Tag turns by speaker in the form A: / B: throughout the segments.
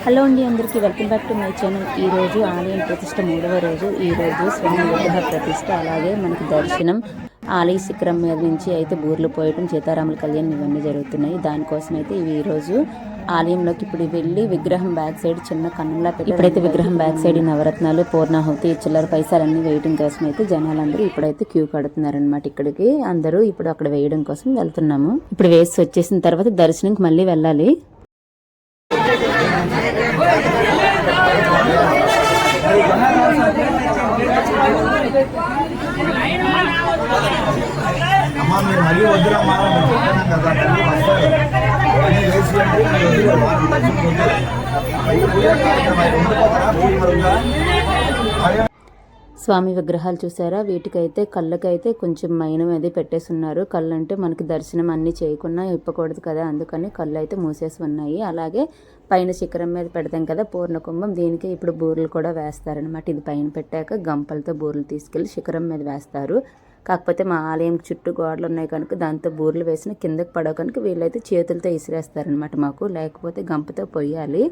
A: Hello అండి, అందరికీ welcome back to my channel. ఈరోజు ఆలయం ప్రతిష్ట 3వ రోజు. ఈరోజు స్వామి విగ్రహ ప్రతిష్ట, అలాగే మనకి దర్శనం, ఆలయ శిఖరం మీద నుంచి అయితే బూర్లు పోయటం, సీతారాముల కళ్యాణం ఇవన్నీ జరుగుతున్నాయి. దానికోసం అయితే ఇవి ఈరోజు ఆలయంలోకి ఇప్పుడు వెళ్ళి విగ్రహం బ్యాక్ సైడ్ చిన్న కన్నంలా పెట్టి, ఇప్పుడైతే విగ్రహం బ్యాక్ సైడ్ నవరత్నాలు, పూర్ణాహుతి, చిల్లర పైసలన్నీ వేయడం కోసం అయితే జనాలందరూ ఇప్పుడైతే క్యూ కడుతున్నారనమాట. ఇక్కడికి అందరూ ఇప్పుడు అక్కడ వేయడం కోసం వెళ్తున్నాము. ఇప్పుడు వేసి వచ్చేసిన తర్వాత దర్శనంకి మళ్ళీ వెళ్ళాలి.
B: అమ్మా మీరు మళ్ళీ వద్దురమ్మా చెప్పాను కదా
A: స్వామి విగ్రహాలు చూసారా? వీటికైతే కళ్ళకైతే కొంచెం మైనం అది పెట్టేస్తున్నారు. కళ్ళు అంటే మనకి దర్శనం అన్నీ చేయకుండా ఇప్పకూడదు కదా, అందుకని కళ్ళు అయితే మూసేసి ఉన్నాయి. అలాగే పైన శిఖరం మీద పెడతాం కదా పూర్ణ కుంభం, దీనికి ఇప్పుడు బూర్లు కూడా వేస్తారనమాట. ఇది పైన పెట్టాక గంపలతో బూర్లు తీసుకెళ్ళి శిఖరం మీద వేస్తారు. కాకపోతే మా ఆలయం చుట్టూ గోడలు ఉన్నాయి కనుక దాంతో బూర్లు వేసిన కిందకి పడవ కనుక వీళ్ళైతే చేతులతో ఇసిరేస్తారనమాట. మాకు లేకపోతే గంపతో పొయ్యాలి.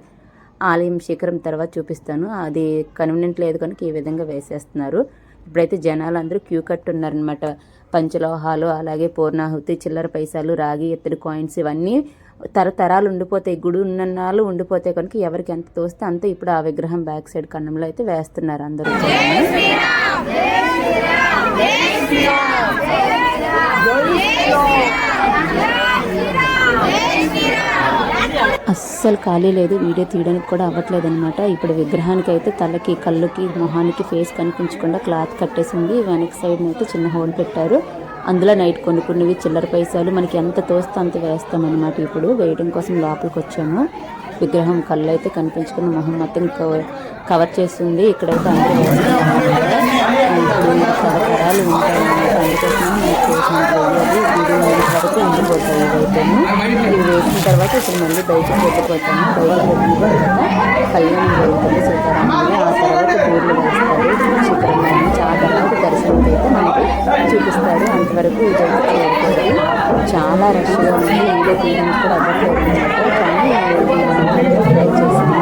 A: ఆలయం శిఖరం తర్వాత చూపిస్తాను. అది కన్వీనియంట్ లేదు కనుక ఈ విధంగా వేసేస్తున్నారు. ఇప్పుడైతే జనాలు అందరూ క్యూ కట్టున్నారనమాట. పంచలోహాలు, అలాగే పూర్ణాహుతి, చిల్లర పైసలు, రాగి ఎత్తడి కాయిన్స్ ఇవన్నీ తరతరాలు ఉండిపోతాయి. గుడి ఉన్నన్నాళ్ళు ఉండిపోతాయి కనుక ఎవరికి ఎంత తోస్తే అంత ఇప్పుడు ఆ విగ్రహం బ్యాక్ సైడ్ కన్నంలో అయితే వేస్తున్నారు అందరూ. అస్సలు ఖాళీ లేదు, వీడియో తీయడానికి కూడా అవ్వట్లేదు అనమాట. ఇప్పుడు విగ్రహానికి అయితే తలకి, కళ్ళుకి, మొహానికి ఫేస్ కనిపించకుండా క్లాత్ కట్టేసింది. వెనక సైడ్ అయితే చిన్న హోల్ పెట్టారు. అందులో నైట్ కొనుక్కున్నవి చిల్లర పైసలు మనకి ఎంత తోస్తే అంత వేస్తామన్నమాట. ఇప్పుడు వేయడం కోసం లోపలికి వచ్చాము. విగ్రహం కళ్ళు అయితే కనిపించుకున్న మొహం మొత్తం కవర్ చేస్తుంది. ఇక్కడైతే అందరూ ఇప్పుడు తరతరాలు ఉంటాయన్నమాట. అందుకోసం నేను చేసినట్టు వరకు ఉండిపోతాయి. ఇవైతేను ఇవి వేసిన తర్వాత ఇప్పుడు మళ్ళీ బయటకు వెళ్ళిపోతాము. బయటకు వెళ్ళిన తర్వాత కళ్యాణం జరుగుతుంది సీతారాములు. ఆ తర్వాత బూర్లు వేస్తారు శిఖరం నుంచి. ఆ తర్వాత దర్శనం అయితే మనకి చూపిస్తారు. అంతవరకు ఇదైతే జరుగుతుంది. చాలా రష్గా ఉంది. వీడియో తీయడానికి కూడా అవ్వట్లేదు అనమాట. కానీ ట్రై చేసాము.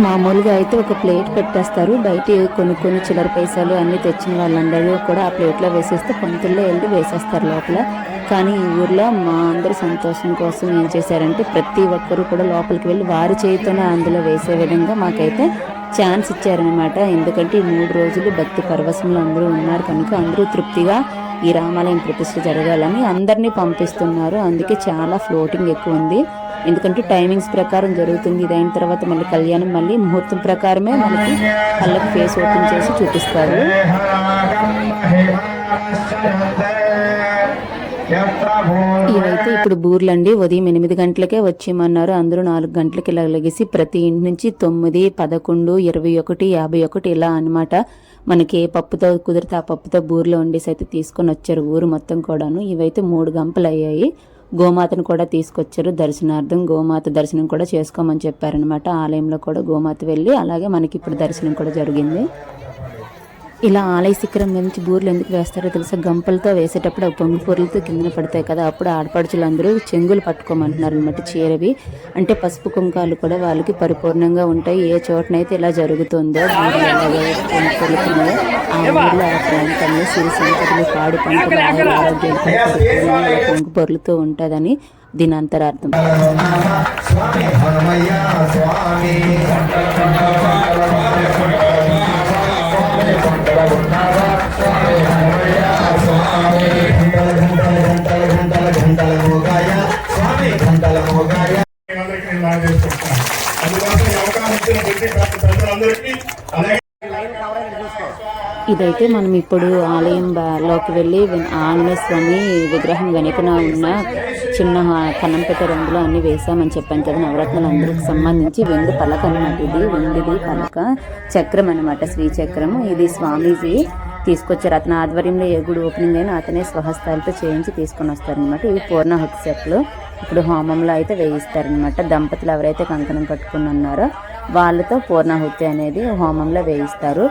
A: మామూలుగా అయితే ఒక ప్లేట్ పెట్టేస్తారు. బయట కొన్ని చిల్లర పైసలు అన్నీ తెచ్చిన వాళ్ళందరూ కూడా ఆ ప్లేట్లో వేసేస్తే పంతుల్లో వెళ్ళి వేసేస్తారు లోపల. కానీ ఈ ఊర్లో మా అందరి సంతోషం కోసం ఏం చేశారంటే ప్రతి ఒక్కరూ కూడా లోపలికి వెళ్ళి వారి చేతితోనే అందులో వేసే విధంగా మాకైతే ఛాన్స్ ఇచ్చారనమాట. ఎందుకంటే ఈ 3 రోజులు భక్తి పరవశంలో అందరూ ఉన్నారు కనుక అందరూ తృప్తిగా ఈ రామాలయం ప్రతిష్ఠ జరగాలని అందరినీ పంపిస్తున్నారు. అందుకే చాలా ఫ్లోటింగ్ ఎక్కువ ఉంది. ఎందుకంటే టైమింగ్స్ ప్రకారం జరుగుతుంది. ఇది అయిన తర్వాత మళ్ళీ కళ్యాణం మళ్ళీ ముహూర్తం ప్రకారమే మనకి కళ్ళకి ఫేస్ ఓపెన్ చేసి చూపిస్తారు. ఇవైతే ఇప్పుడు బూర్లండి. ఉదయం 8 గంటలకే వచ్చేయమన్నారు. అందరూ 4 గంటలకి ఇలా లెగిసి ప్రతి ఇంటి నుంచి 9, 11, 21, 51 ఇలా అనమాట. మనకి ఏ పప్పుతో కుదిరితే ఆ పప్పుతో బూర్లో వండేసి అయితే తీసుకొని వచ్చారు ఊరు మొత్తం కూడాను. ఇవైతే 3 గంపలు అయ్యాయి. గోమాతను కూడా తీసుకొచ్చారు దర్శనార్థం. గోమాత దర్శనం కూడా చేసుకోమని చెప్పారనమాట. ఆలయంలో కూడా గోమాత వెళ్ళి అలాగే మనకి ఇప్పుడు దర్శనం కూడా జరిగింది. ఇలా ఆలయ శిఖరం నుంచి బూర్లు ఎందుకు వేస్తారో తెలుసా? గంపలతో వేసేటప్పుడు పొంగు పొరులతో కిందన పడతాయి కదా, అప్పుడు ఆడపడుచులు అందరూ చెంగులు పట్టుకోమంటున్నారు అనమాట. చీరవి అంటే పసుపు కుంకాలు కూడా వాళ్ళకి పరిపూర్ణంగా ఉంటాయి. ఏ చోటనైతే ఇలా జరుగుతుందో బూర్లు ఎలాగో పొంగుతున్నాయో ఆ ఊర్లో ఆ ప్రాంతంలో సిరి సంపదలు, పాడి పంటలు, ఆరోగ్యాలు పొంగు పొరులుతూ ఉంటుందని దీని అంతరార్థం. ఇదైతే మనం ఇప్పుడు ఆలయంలోకి వెళ్ళి ఆంజనేయ స్వామి విగ్రహం వెనుకన ఉన్న చిన్న కన్నం పెట్టే రంగులో అన్ని వేసామని చెప్పాను కదా. నవరత్నాలు అందరికి సంబంధించి వెండి పలక అనమాట. ఇది వెండిది పలక, చక్రం అనమాట, శ్రీచక్రము. ఇది స్వామీజీ తీసుకొచ్చారు. అతని ఆధ్వర్యంలో ఏ గుడి ఓపెనింగ్ అయినా అతనే స్వహస్తాలతో చేయించి తీసుకొని వస్తారనమాట. ఇవి పూర్ణాహుతి సెట్లు ఇప్పుడు హోమంలో అయితే వేయిస్తారనమాట. దంపతులు ఎవరైతే కంకణం కట్టుకుని ఉన్నారో వాళ్ళతో పూర్ణాహుతి అనేది హోమంలో వేయిస్తారు.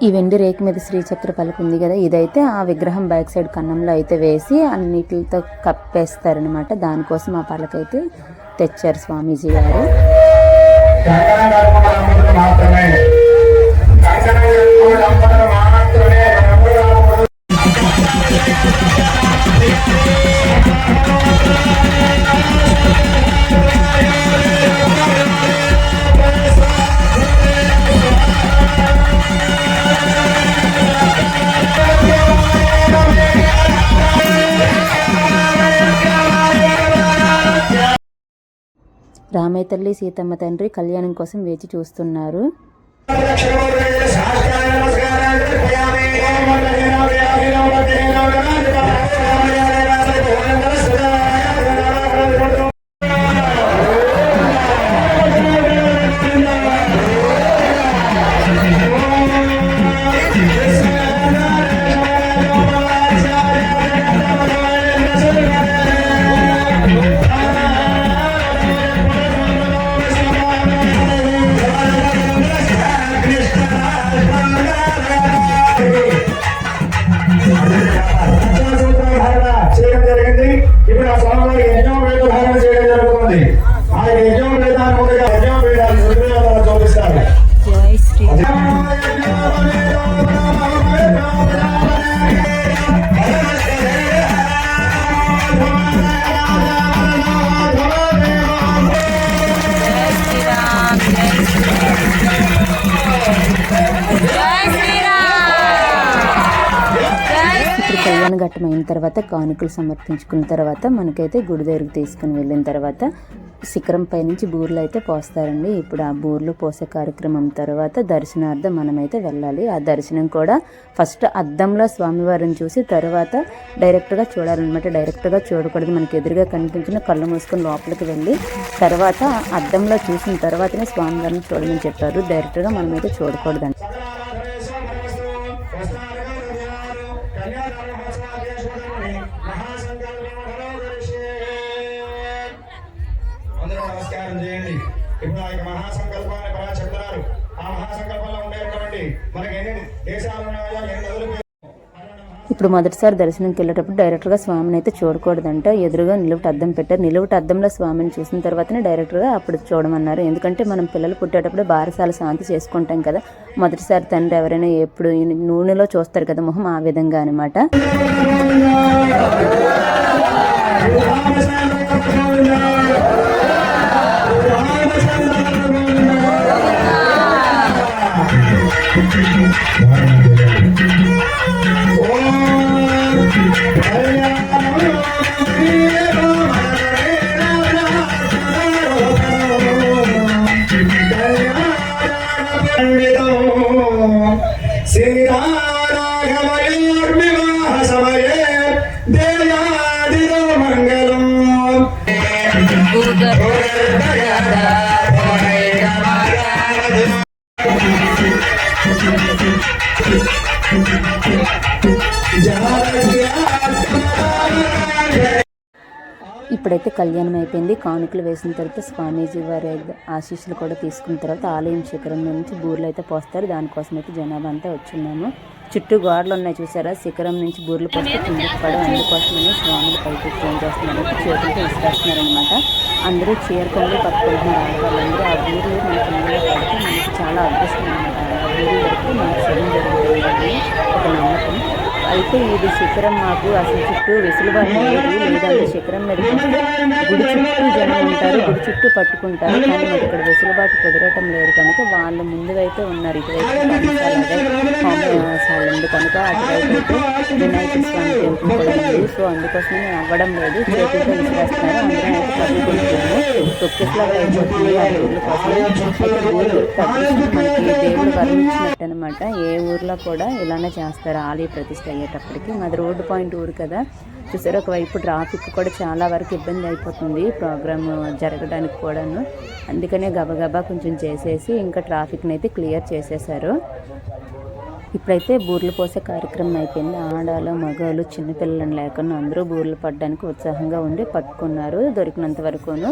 A: ఈ వెండి రేకు మీద శ్రీచక్ర పలక ఉంది కదా, ఇదైతే ఆ విగ్రహం బ్యాక్ సైడ్ కన్నంలో అయితే వేసి అన్నిటితో కప్పేస్తారనమాట. దానికోసం ఆ పలక అయితే తెచ్చారు స్వామీజీ గారు.
C: కంకణం కట్టుకున్న దంపతులు మాత్రమే
A: రామయ్య తల్లి సీతమ్మ తండ్రి కళ్యాణం కోసం వేచి చూస్తున్నారు. చేయడం జరిగింది. ఇప్పుడు ఆ స్వామివారి యజ్ఞం వేద ధారణ చేయడం జరుగుతుంది. ఆ యజ్ఞం వేదాన్ని ముందుగా యజ్ఞం వేదాన్ని చూపిస్తారు. జై శ్రీరామ్. కళ్యాణ ఘట్టం అయిన తర్వాత కానుకలు సమర్పించుకున్న తర్వాత మనకైతే గుడి దగ్గరికి తీసుకుని వెళ్ళిన తర్వాత శిఖరం పై నుంచి బూర్లు అయితే పోస్తారండి. ఇప్పుడు ఆ బూర్లు పోసే కార్యక్రమం తర్వాత దర్శనార్థం మనమైతే వెళ్ళాలి. ఆ దర్శనం కూడా ఫస్ట్ అద్దంలో స్వామివారిని చూసి తర్వాత డైరెక్ట్గా చూడాలన్నమాట. డైరెక్ట్గా చూడకూడదు. మనకి ఎదురుగా కనిపించిన కళ్ళు మూసుకొని లోపలికి వెళ్ళి తర్వాత అద్దంలో చూసిన తర్వాతనే స్వామివారిని చూడమని చెప్పారు. డైరెక్ట్గా మనమైతే చూడకూడదండి.
C: నమస్కారం చేయండి. ఇప్పుడు ఆ మహాసంకల్పాన్ని బాగా చెప్తున్నారు. ఆ మహాసంకల్పంలో ఉండేటువంటి మనకి ఎన్ని దేశాలు ఉన్నాయో ఎన్ని నదులు.
A: ఇప్పుడు మొదటిసారి దర్శనంకి వెళ్ళేటప్పుడు డైరెక్ట్గా స్వామిని అయితే చూడకూడదంట. ఎదురుగా నిలువుట అద్దం పెట్టారు. నిలువుట అద్దంలో స్వామిని చూసిన తర్వాతనే డైరెక్ట్గా అప్పుడు చూడమన్నారు. ఎందుకంటే మనం పిల్లలు పుట్టేటప్పుడు బారసాల శాంతి చేసుకుంటాం కదా. మొదటిసారి తండ్రి ఎవరైనా ఎప్పుడు నూనెలో చూస్తారు కదా మొహం, ఆ విధంగా అనమాట. ఇప్పుడైతే కళ్యాణం అయిపోయింది. కానుకలు వేసిన తర్వాత స్వామీజీ వారి ఆశీస్సులు కూడా తీసుకున్న తర్వాత ఆలయం శిఖరం నుంచి బూర్లు అయితే పోస్తారు. దానికోసం అయితే జనాభా అంతా వచ్చున్నాము. చుట్టూ గోడలు ఉన్నాయి చూసారా. శిఖరం నుంచి బూర్లు పోస్తే కిందకి పడవు. అందుకోసమని స్వాములు పైకి చేంజ్ చేస్తున్నారు. చేతులతో ఇస్తారనమాట. అందరూ చీరకొండలు పట్టుకుంటున్నారు. ఆడవాళ్ళందరూ ఆ బూర్లు మనకి ఇందులో పడితే మనకి చాలా అదృష్టం అనమాట. ఆ బూర్లు వరకు మనకు శరం జరుగుతుంది ఒక నమ్మకం. అయితే ఇది శిఖరం మాకు అసలు చుట్టూ వెసులుబాటు లేదు. లేదంటే శిఖరం మీద గుడి చుట్టూ జనం ఉంటారు, గుడి చుట్టూ పట్టుకుంటారు. కానీ మాకు ఇక్కడ వెసులుబాటు కుదరటం లేదు కనుక వాళ్ళు ముందుగా అయితే ఉన్నారు. ఇటువైపు హోమశాల ఉంది కనుక అటువైపు అయితే వినాయక స్వామి టెంపుల్ కూడా ఉంది. సో అందుకోసమే నేను అవ్వడం లేదు. చేతులతో విసిరేస్తున్నారు. అందరం అయితే పట్టుకుంటున్నాము. తొక్కిట్లాగా అయిపోతుంది ఆ ఊర్ల కోసం. అయితే ఊరు మనకి దేవుడు వర్ణించినట్టు అనమాట. ఏ ఊర్లో కూడా ఇలానే చేస్తారు ఆలయ ప్రతిష్ట అయ్యేటప్పటికి. మాది రోడ్డు పాయింట్ ఊరు కదా చూసారు. ఒకవైపు ట్రాఫిక్ కూడా చాలా వరకు ఇబ్బంది అయిపోతుంది ప్రోగ్రామ్ జరగడానికి కూడాను. అందుకనే గబగబా కొంచెం చేసేసి ఇంకా ట్రాఫిక్ని అయితే క్లియర్ చేసేసారు. ఇప్పుడైతే బూర్లు పోసే కార్యక్రమం అయిపోయింది. ఆడాలు మగవాళ్ళు చిన్నపిల్లలను లేకుండా అందరూ బూర్లు పడడానికి ఉత్సాహంగా ఉండి పట్టుకున్నారు దొరికినంత వరకును.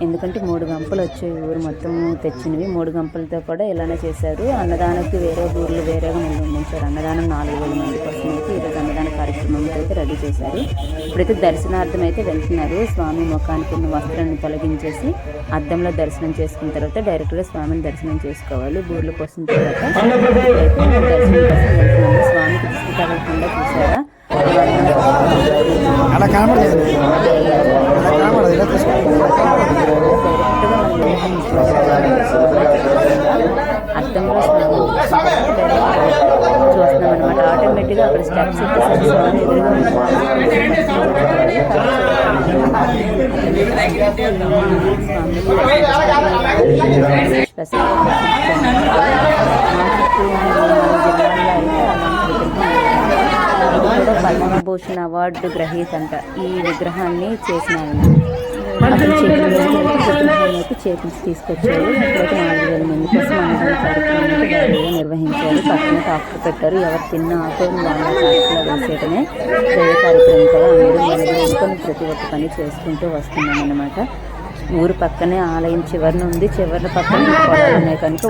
A: ఎందుకంటే 3 గంపలు వచ్చాయి ఊరు మొత్తం తెచ్చినవి. 3 గంపలతో కూడా ఇలానే చేశారు. అన్నదానానికి వేరే బూర్లు వేరేగా నిర్వహించారు. అన్నదానం 4000 మంది కోసం అయితే ఈరోజు అన్నదాన కార్యక్రమం అయితే రెడీ చేశారు. ఇప్పుడైతే దర్శనార్థం అయితే వెళ్తున్నారు. స్వామి ముఖానికి ఉన్న వస్త్రాన్ని తొలగించేసి అద్దంలో దర్శనం చేసుకున్న తర్వాత డైరెక్ట్గా స్వామిని దర్శనం చేసుకోవాలి. బూర్లు పోసిన తర్వాత దర్శనం కోసం వెళ్తున్నాము. స్వామికి దిష్టి తగలకుండా చూసారా అర్థంలో చూస్తున్నాం అనమాట. ఆటోమేటిక్గా అక్కడ స్టెప్స్ ఎక్కేసరికి స్వామి పద్మభూషణ్ అవార్డు గ్రహీత అంట ఈ విగ్రహాన్ని చేసినారు. అతను అయితే చేపించి తీసుకొచ్చారు. ఇప్పుడైతే 4000 మంది కోసం అన్నదాన కార్యక్రమం అయితే భారీగా నిర్వహించారు. పక్కన టాక్టర్ పెట్టారు. ఎవరు తిన్న ఆకులను వాళ్ళ చాట్లో వేసేయటమే దైవ కార్యక్రమం కదా. అందరూ మనది అనుకొని ప్రతి ఒక్క పని చేసుకుంటూ వస్తున్నాం అన్నమాట. ఊరు పక్కనే ఆలయం చివరిన ఉంది. చివరి పక్కన పొలాలు ఉన్నాయి కనుక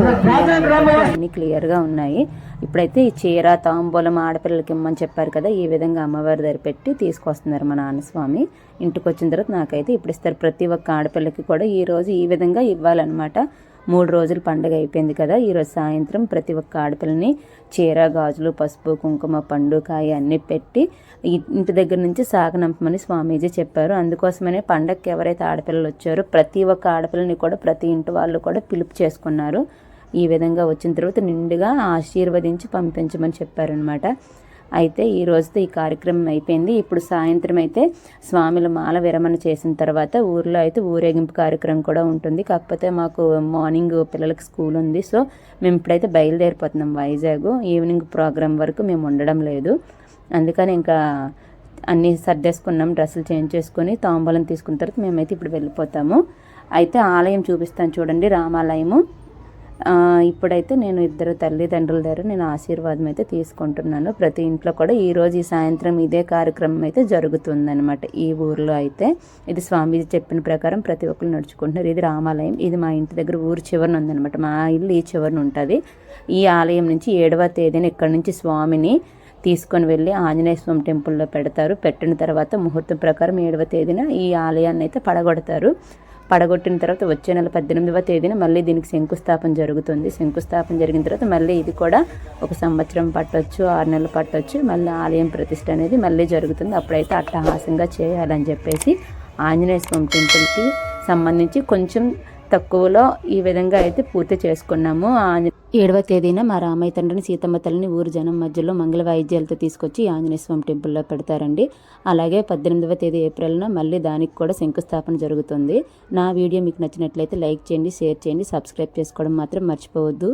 A: అన్నీ క్లియర్గా ఉన్నాయి. ఇప్పుడైతే ఈ చీర తాంబూలం ఆడపిల్లలకి ఇమ్మని చెప్పారు కదా, ఈ విధంగా అమ్మవారి దగ్గర పెట్టి తీసుకొస్తున్నారు మా నాన్న స్వామి. ఇంటికి వచ్చిన తర్వాత నాకైతే ఇప్పుడు ఇస్తారు. ప్రతి ఒక్క ఆడపిల్లకి కూడా ఈరోజు ఈ విధంగా ఇవ్వాలన్నమాట. 3 రోజులు పండుగ అయిపోయింది కదా. ఈరోజు సాయంత్రం ప్రతి ఒక్క ఆడపిల్లని చీర గాజులు పసుపు కుంకుమ పండు కాయ అన్నీ పెట్టి ఇంటి దగ్గర నుంచి సాగనంపమని స్వామీజీ చెప్పారు. అందుకోసమనే పండగకి ఎవరైతే ఆడపిల్లలు వచ్చారో ప్రతి ఒక్క ఆడపిల్లని కూడా ప్రతి ఇంటి వాళ్ళు కూడా పిలుపు చేసుకున్నారు. ఈ విధంగా వచ్చిన తర్వాత నిండుగా ఆశీర్వదించి పంపించమని చెప్పారనమాట. అయితే ఈ రోజుతో ఈ కార్యక్రమం అయిపోయింది. ఇప్పుడు సాయంత్రం అయితే స్వామిల మాల విరమణ చేసిన తర్వాత ఊర్లో అయితే ఊరేగింపు కార్యక్రమం కూడా ఉంటుంది. కాకపోతే మాకు మార్నింగ్ పిల్లలకి స్కూల్ ఉంది. సో మేము ఇప్పుడైతే బయలుదేరిపోతున్నాం వైజాగ్. ఈవినింగ్ ప్రోగ్రాం వరకు మేము ఉండడం లేదు. అందుకని ఇంకా అన్నీ సర్దేసుకున్నాం. డ్రెస్సులు చేంజ్ చేసుకొని తాంబూలం తీసుకున్న తర్వాత మేమైతే ఇప్పుడు వెళ్ళిపోతాము. అయితే ఆలయం చూపిస్తాను చూడండి, రామాలయము. ఇప్పుడైతే నేను 2 తల్లిదండ్రుల దగ్గర నేను ఆశీర్వాదం అయితే తీసుకుంటున్నాను. ప్రతి ఇంట్లో కూడా ఈరోజు ఈ సాయంత్రం ఇదే కార్యక్రమం అయితే జరుగుతుందన్నమాట. ఈ ఊర్లో అయితే ఇది స్వామీజీ చెప్పిన ప్రకారం ప్రతి ఒక్కరు నడుచుకుంటున్నారు. ఇది రామాలయం. ఇది మా ఇంటి దగ్గర ఊరు చివరన ఉందన్నమాట. మా ఇల్లు ఈ చివరన ఉంటుంది. ఈ ఆలయం నుంచి 7వ తేదీన ఇక్కడ నుంచి స్వామిని తీసుకొని వెళ్ళి ఆంజనేయ స్వామి టెంపుల్లో పెడతారు. పెట్టిన తర్వాత ముహూర్తం ప్రకారం 7వ తేదీన ఈ ఆలయాన్ని అయితే పడగొడతారు. పడగొట్టిన తర్వాత వచ్చే నెల 18వ తేదీన మళ్ళీ దీనికి శంకుస్థాపన జరుగుతుంది. శంకుస్థాపన జరిగిన తర్వాత మళ్ళీ ఇది కూడా 1 సంవత్సరం పట్టవచ్చు, 6 నెలలు పట్టవచ్చు. మళ్ళీ ఆలయం ప్రతిష్ఠ అనేది మళ్ళీ జరుగుతుంది. అప్పుడైతే అట్టహాసంగా చేయాలని చెప్పేసి ఆంజనేయ స్వామి టెంపుల్కి సంబంధించి కొంచెం తక్కువలో ఈ విధంగా అయితే పూర్తి చేసుకున్నాము. 7వ తేదీన మా రామయ్య తండ్రిని సీతమ్మ తల్లిని ఊరు జనం మధ్యలో మంగళ వాయిద్యాలతో తీసుకొచ్చి ఆంజనేయ స్వామి టెంపుల్లో పెడతారండి. అలాగే 18వ తేదీ ఏప్రిల్న మళ్ళీ దానికి కూడా శంకుస్థాపన జరుగుతుంది. నా వీడియో మీకు నచ్చినట్లయితే లైక్ చేయండి, షేర్ చేయండి, సబ్స్క్రైబ్ చేసుకోవడం మాత్రం మర్చిపోవద్దు.